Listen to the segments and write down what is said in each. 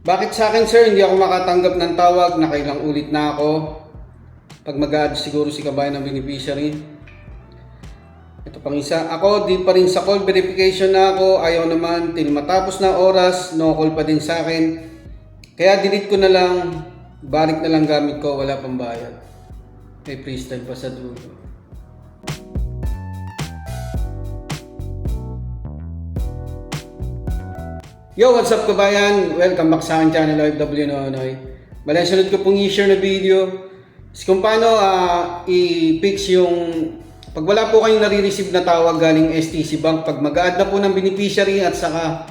Bakit sa akin sir, hindi ako makatanggap ng tawag, nakailang ulit na ako. Pag mag-add siguro si kabayan ng beneficiary. Ito pang isa, ako di pa rin sa call verification na ako, ayaw naman, till matapos na oras, no call pa din sa akin. Kaya delete ko na lang, balik na lang gamit ko, wala pang bayad. May freestyle pa sa dulo. Yo, what's up kabayan? Welcome back sa aking channel OFW Nonoy. Bale, sunod ko pong i-share na video is kung paano i-fix yung pag wala po kayong nare-receive na tawag galing STC Bank, pag mag-add na po ng beneficiary at saka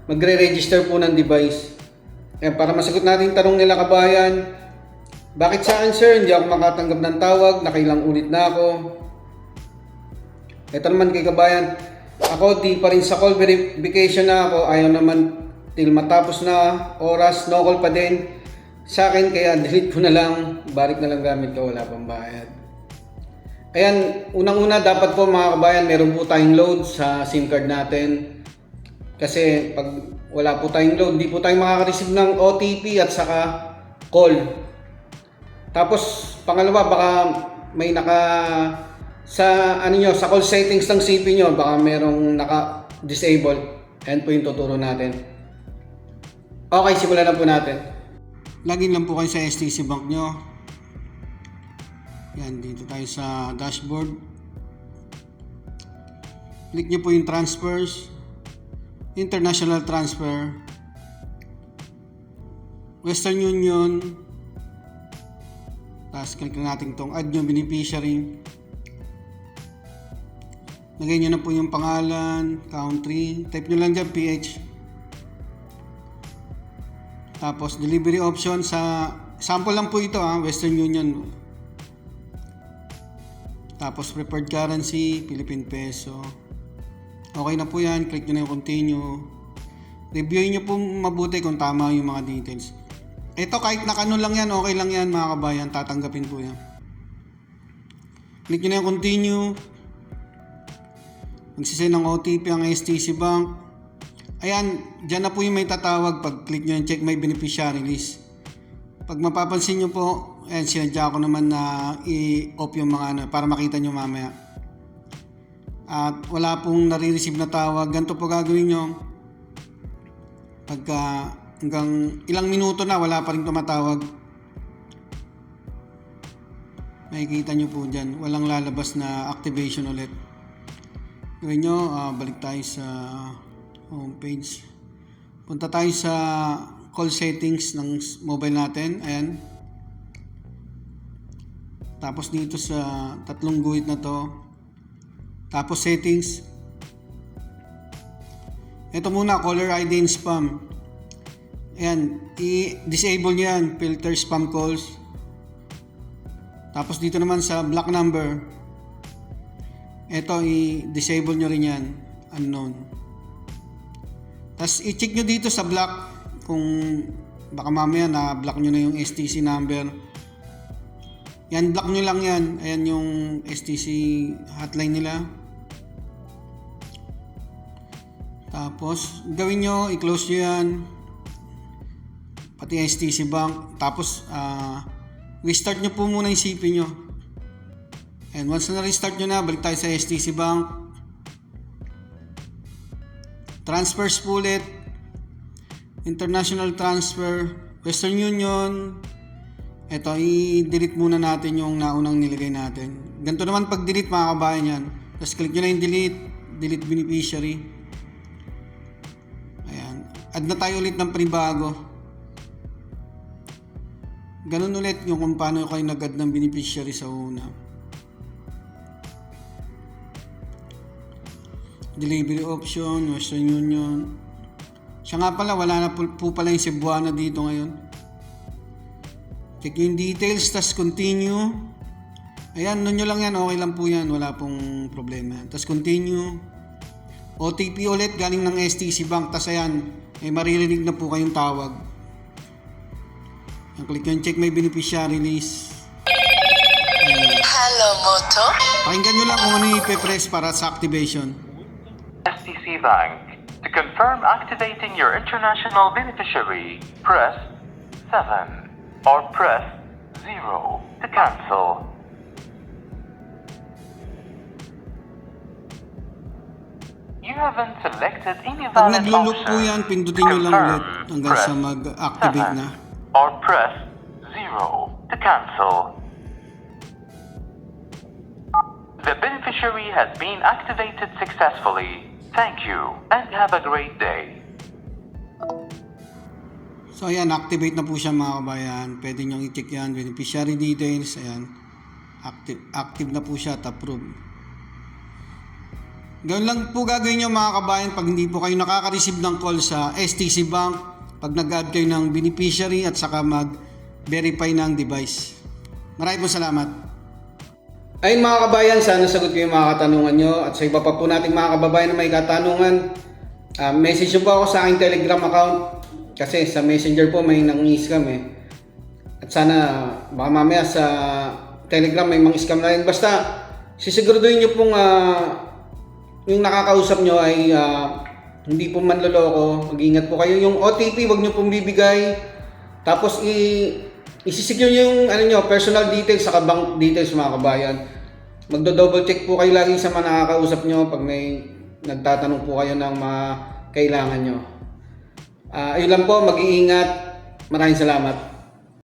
magre-register po ng device. Para masagot natin yung tanong nila kabayan, bakit sa akin sir, hindi ako makatanggap ng tawag, nakailang ulit na ako. Ito naman kay kabayan, ako di pa rin sa call verification na ako, ayaw naman till matapos na oras, no call pa din sa akin, kaya delete ko na lang, balik na lang gamit ko, wala pang bayad. Ayan, unang-una dapat po mga kabayan, meron po tayong load sa SIM card natin. Kasi pag wala po tayong load, di po tayo makaka-receive ng OTP at saka call. Tapos pangalawa, baka may sa sa call settings ng CP nyo, baka merong naka-disable. Ayan po yung tuturo natin. Okay, simulan na po natin. Login lang po kayo sa STC Bank nyo. Yan, dito tayo sa dashboard. Click nyo po yung transfers, international transfer, Western Union. Tapos click na natin itong add new beneficiary. Lagay nyo na po yung pangalan, country, type nyo lang dyan PH. Tapos delivery option, sa sample lang po ito Western Union. Tapos preferred currency, Philippine Peso. Okay na po yan, click nyo na yung continue. Reviewin nyo po mabuti kung tama yung mga details. Ito kahit nakanon lang yan, okay lang yan mga kabayan, tatanggapin po yan. Click nyo na yung continue. Magsisend ng OTP ang STC Bank. Ayan, dyan na po yung may tatawag pag click nyo yung check my beneficiary list. Pag mapapansin nyo po, ayan, sinadya ko naman na i-off yung mga para makita nyo mamaya. At wala pong nare-receive na tawag. Ganito po gagawin nyo. Pagka hanggang ilang minuto na wala pa rin tumatawag, makikita nyo po dyan, walang lalabas na activation ulit. Gawin nyo, balik tayo sa homepage. Punta tayo sa call settings ng mobile natin. Ayan. Tapos dito sa tatlong guhit na to. Tapos settings. Ito muna, caller ID and spam. Ayan, i-disable nyo yan, filter spam calls. Tapos dito naman sa block number. Ito, i-disable nyo rin yan, unknown. Tapos i-check nyo dito sa block kung baka mamaya na-block nyo na yung STC number. Yan, block nyo lang yan. Ayan yung STC hotline nila. Tapos, gawin nyo, i-close nyo yan. Pati STC Bank. Tapos, restart nyo po muna yung CP nyo. And once na restart nyo na, balik tayo sa STC Bank. Transfers po ulit. International transfer, Western Union. Ito, i-delete muna natin yung naunang nilagay natin. Ganito naman pag delete mga kabayan yan. Tapos click nyo na yung delete beneficiary. Ayan. Add na tayo ulit ng panibago. Ganun ulit yung kung paano kayo nag-add ng beneficiary sa una. Delivery option, Western Union. Siya nga pala, wala na po pala yung Cebuana dito ngayon. Check yung details, tas continue. Ayan, nun nyo lang yan, okay lang po yan, wala pong problema. Tas continue. OTP ulit, galing ng STC Bank, tas ayan, ay maririnig na po kayong tawag. Click yung check my beneficiary list. Hello, Moto. Pakinggan nyo lang kung ano yung ipe-press para sa activation. STC Bank. To confirm activating your international beneficiary, press 7 or press 0 to cancel. You haven't selected any Pag valid naglo-loop po option. yan, To pindutin nyo lang confirm, ulit hanggang press sa mag-activate 7 na. or press 0 to cancel. The beneficiary has been activated successfully. Thank you and have a great day. So ayan, activate na po siya mga kabayan. Pwede nyo i-check yan, beneficiary details. Ayan, active na po siya at approve. Gawin lang po gagawin nyo mga kabayan pag hindi po kayo nakaka-receive ng call sa STC Bank, pag nag-add kayo ng beneficiary at saka mag-verify ng device. Maraming po salamat. Ayun mga kabayan, sana sagot ko yung mga katanungan nyo at sa iba pa po nating mga kababayan na may katanungan, message nyo po ako sa aking Telegram account kasi sa Messenger po may nang-scam eh. At sana baka mamaya sa Telegram may mang-scam na rin. Basta sisiguraduhin nyo pong yung nakakausap nyo ay hindi po manloloko. Mag-ingat po kayo. Yung OTP wag nyo pong bibigay. Tapos isisecure yung personal details sa bank details mga kabayan. Magdo-double check po kayo lagi sa mga nakakausap nyo pag may nagtatanong po kayo ng mga kailangan nyo. Ayun lang po, mag-iingat. Maraming salamat.